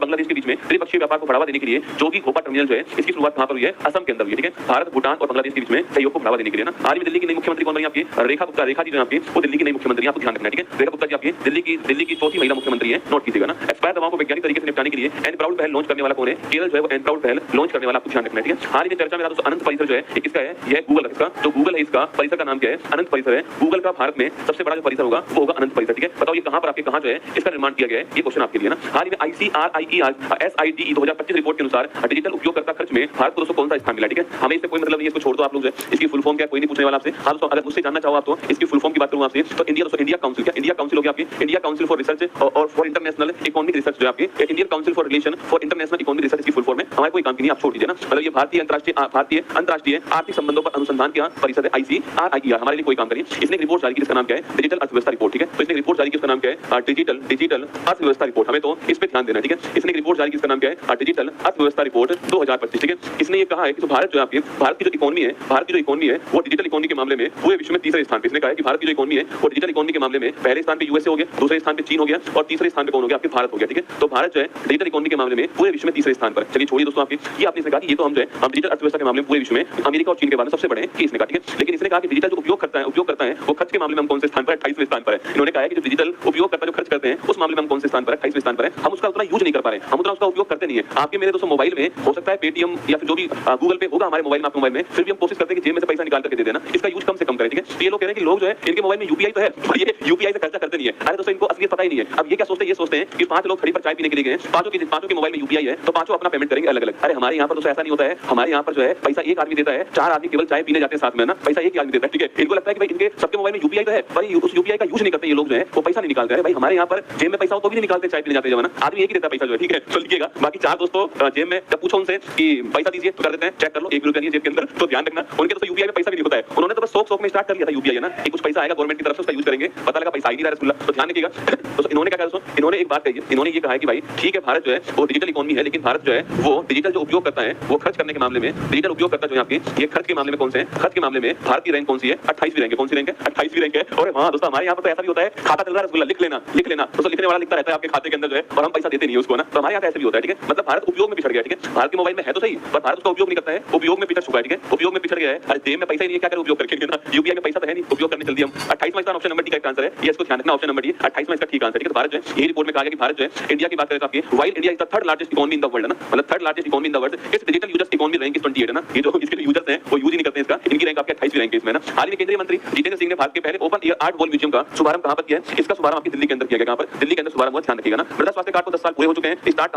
बांग्लादेश के बीच में त्रिपक्षीय व्यापार को बढ़ावा देने के लिए जोगी घोपा टर्मिनल जो है इसकी शुरुआत कहां पर हुई है? असम के अंदर हुई है। ठीक है, भारत भूटान और बांग्लादेश के बीच में सहयोग को बढ़ावा देने के लिए ना। हाल ही में दिल्ली की नई मुख्यमंत्री कौन बनी आपकी? रेखा गुप्ता। रेखा जी जो आपकी वो दिल्ली की नई मुख्यमंत्री, आपको ध्यान रखना है। ठीक है, रेखा गुप्ता जी आपकी दिल्ली की चौथी महिला मुख्यमंत्री है, नोट कीजिएगा ना। एक्सपायर दवाओं को वैज्ञानिक तरीके से निपटाने के लिए एंड प्राउड पहल लॉन्च करने वाला कौन है? केरल जो है वो एंड प्राउड पहल लॉन्च करने वाला, आपको ध्यान रखना है। ठीक है, हाल ही में चर्चा में दोस्तों अनंत परिसर जो है ये किसका है? यह गूगल का। इसका जो गूगल है इसका परिसर का नाम क्या है? अनंत परिसर है। गूगल का भारत में सबसे बड़ा जो परिसर होगा वो होगा अनंत परिसर। ठीक है, बताओ ये कहां पर आपके कहां जो है इसका निर्माण किया गया है? ये क्वेश्चन आपके लिए ना। हाल ही में ICRIER 2025 रिपोर्ट के अनुसार डिजिटल उपयोगकर्ता खर्च में भारत को दोस्तों कौन सा स्थान मिला? ठीक है, हमें इससे कोई मतलब नहीं है, इसको छोड़ दो आप लोग। इसकी फुल फॉर्म क्या है कोई नहीं पूछने वाला आपसे। हाँ दोस्तों, अगर मुझसे जानना चाहो आप तो इसकी फुल फॉर्म की बात करूं आपसे तो इंडिया काउंसिल। क्या इंडिया काउंसिल हो गया आपकी? इंडिया काउंसिल फॉर रिसर्च और फॉर इंटरनेशनल इकोनॉमिक रिसर्च जो है आपकी Indian council for relation for international economic research की फुल फॉर्म है। हमारे कोई काम की नहीं, आप छोड़ दीजिए ना। मतलब ये भारतीय अंतरराष्ट्रीय आर्थिक संबंधों पर अनुसंधान क्या परिषद है, ICRIER, हमारे लिए कोई काम करिए। इसने एक रिपोर्ट जारी की जिसका नाम क्या है? डिजिटल अर्थव्यवस्था रिपोर्ट। ठीक है, तो इसने रिपोर्ट जारी की उसका नाम क्या है? डिजिटल अर्थव्यवस्था रिपोर्ट। हमें तो इस पे ध्यान देना है। ठीक है, इसने एक रिपोर्ट जारी की इसका नाम क्या है? डिजिटल अर्थव्यवस्था रिपोर्ट 2025। ठीक है, इसने ये कहा है कि भारत जो आपकी भारत की जो इकोनॉमी है वो डिजिटल इकोनॉमी के मामले में पूरे विश्व में तीसरे स्थान पे। इसने कहा है कि भारत की जो इकोनॉमी है वो डिजिटल इकोनॉमी के मामले में पहले स्थान पे यूएसए हो गया, दूसरे स्थान पे चीन हो गया और तीसरे स्थान पे कौन हो गया? आपके भारत हो गया। ठीक है, तो भारत जो है डिजिटल इकोनॉमी के मामले में पूरे विश्व में तीसरे स्थान पर। चलिए छोड़िए दोस्तों आपकी ये आपने कहा कि ये तो हम जो है हम डिजिटल अर्थव्यवस्था के मामले में पूरे विश्व में अमेरिका और चीन के बाद सबसे बड़े हैं कि इसने कहा। ठीक है, लेकिन इसने कहा कि डिजिटल जो उपयोग करता है वो खर्च के मामले में हम कौन से स्थान पर? 28वें स्थान पर है। इन्होंने कहा है कि जो डिजिटल उपयोगकर्ता जो खर्च करते हैं उस मामले में हम कौन से स्थान पर? 28वें स्थान पर है। हम उसका उतना यूज नहीं कर पा रहे, हम उतना उसका उपयोग करते नहीं है। आपके मेरे दोस्तों मोबाइल में हो सकता है पेटीएम या फिर जो भी गूगल पे होगा हमारे मोबाइल में, आपके मोबाइल में, फिर भी हम कोशिश करते हैं कि जेब में से पैसा निकाल करके दे देना, इसका यूज कम से कम करें। ठीक है, तो ये लोग कह रहे हैं कि लोग जो है इनके मोबाइल में यूपीआई तो है और ये यूपीआई से खर्चा करते नहीं है। अरे दोस्तों इनको असलियत पता ही नहीं है। अब ये क्या सोचते हैं? ये सोचते हैं कि 5 लोग खड़ी पर चाय पीने के लिए गए, पांचों के मोबाइल में यूपीआई है तो पांचों अपना पेमेंट करेंगे अलग अलग। अरे हमारे यहाँ पर दोस्तों ऐसा नहीं होता है। हमारे यहाँ पर जो है पैसा एक आदमी देता है, 4 आदमी केवल चाय पीने जाते हैं साथ में ना, पैसा एक ही आदमी देता है। ठीक है, इनको लगता है कि भाई इनके सबके मोबाइल में यूपीआई तो है पर उस यूपीआई का यूज नहीं करते ये लोग जो है वो पैसा नहीं निकालते हैं। भाई हमारे यहाँ पर जेब में पैसा हो तो भी नहीं निकालते, चाय पीने जाते हैं ना, आदमी एक ही देता पैसा जो है। ठीक है, तो लिखिएगा। बाकी 4 दोस्तों जेब में जब पूछो उनसे कि पैसा दीजिए तो कर देते हैं, चेक कर लो 1 रुपया नहीं जेब के अंदर, तो ध्यान रखना उनके दोस्तों यूपीआई में पैसा भी नहीं होता है। उन्होंने तो बस शौक में स्टार्ट कर लिया था यूपीआई है ना कि कुछ पैसा आएगा गवर्नमेंट की तरफ से उसका यूज करेंगे, पता लगा पैसा ही नहीं रहा रसगुल्ला। तो ध्यान रखिएगा। तो इन्होंने क्या कहा दोस्तों? इन्होंने एक बात कही है, इन्होंने ये कहा है कि भाई ठीक है भारत जो है वो डिजिटल इकोनॉमी है लेकिन भारत जो है वो डिजिटल जो उपयोग करता है वो खर्च करने के मामले में डिजिटल उपयोग करता जो है आपकी ये खर्च के मामले में कौन से है? खर्च के मामले में भारत की रैंक कौन सी है? 28वीं रैंक है। कौन सी रैंक है? 28वीं रैंक है। और हां दोस्तों हमारे यहाँ पर तो ऐसा भी होता है, खाता चल रहा है रसगुल्ला लिख लेना दोस्तों, लिखने वाला लिखता रहता है आपके खाते के अंदर जो है और हम पैसा देते नहीं है उसको ना। तो हमारे यहाँ ऐसे भी होता है। ठीक है, मतलब भारत उपयोग में पिछड़ गया। ठीक है, भारत के मोबाइल में है तो सही पर भारत उसका उपयोग नहीं करता है, उपयोग में पिछड़ चुका है। ठीक है, उपयोग में पिछड़ गया है। अरे जेब में पैसा ही नहीं है, क्या करें उपयोग करके ना? यूपीआई में पैसा तो है नहीं, उपयोग करने जल्दी हम 28वां इसका ऑप्शन नंबर डी का आंसर है। ये इसको ध्यान रखना, ऑप्शन नंबर डी 28वां इसका ठीक आंसर। ठीक है, भारत जो है ये रिपोर्ट में कहा गया कि भारत जो है इंडिया की बात करें तो आपकी while India is the 3rd largest economy in the world ना, मतलब 3rd largest economy in the world, इस digital users economy rank is 28 है ना। ये जो इसके यूजर्स हैं वो यूज ही नहीं करते हैं इसका, इनकी रैंक आपकी 28वीं रैंक है इसमें ना। हाल ही में केंद्रीय मंत्री जितेंद्र सिंह ने भारत के पहले open air art wall museum का शुभारंभ कहां पर किया है? इसका शुभारंभ आपकी दिल्ली के अंदर किया गया। कहां पर? दिल्ली के अंदर शुभारंभ हुआ, ध्यान रखिएगा ना। मृदा स्वास्थ्य कार्ड को 10 साल पूरे हो चुके हैं। स्टार्ट